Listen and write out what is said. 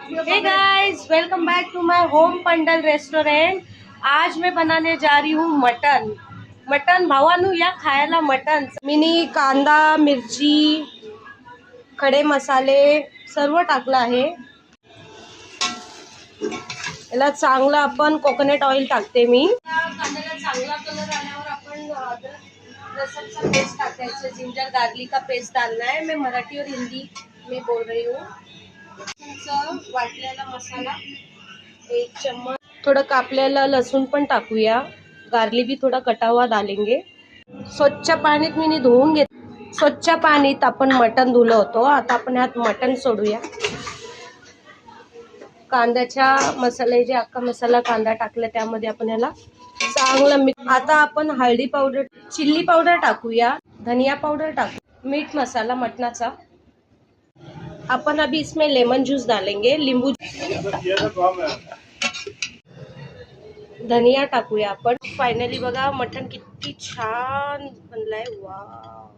हे guys, welcome back to my home pandal restaurant. आज मैं बनाने जा रही हूँ मटन भावानू या खायला मटन। मिनी कांदा, मिरची, खडे मसाले सर्व टाकला आहे। याला चांगला आपण कोकोनट ऑइल टाकते मी। कांद्याला चांगला कलर आल्यावर आपण लहसुन पेस्ट टाकायचं, जिंजर गार्लिक का पेस्ट डालना है। मैं मराठी और हिंदी में बोल रही हूँ। वाटलेला मसाला 1 चम्मच, थोड़ा कापलेला लसूण पण टाकूया। गार्लिक भी थोड़ा कटा हुआ डालेंगे। स्वच्छ पाणीत मी धुवून घेत, स्वच्छ पाणीत आपण मटण धुलं होतं। आता आपण ह्यात मटण सोडूया। कांद्याच्या मसाले जे अख्खा मसाला कांदा टाकला त्यामध्ये आपण याला चांगलं आता आपण हळदी पावडर, चिल्ली पावडर टाकूया, धनिया पावडर टाकू, मीठ मसाला मटनाचा। अपन अभी इसमें लेमन जूस डालेंगे, नींबू, धनिया टाकूया आपण। फायनली बघा मटन किती छान बनलाय, वाव।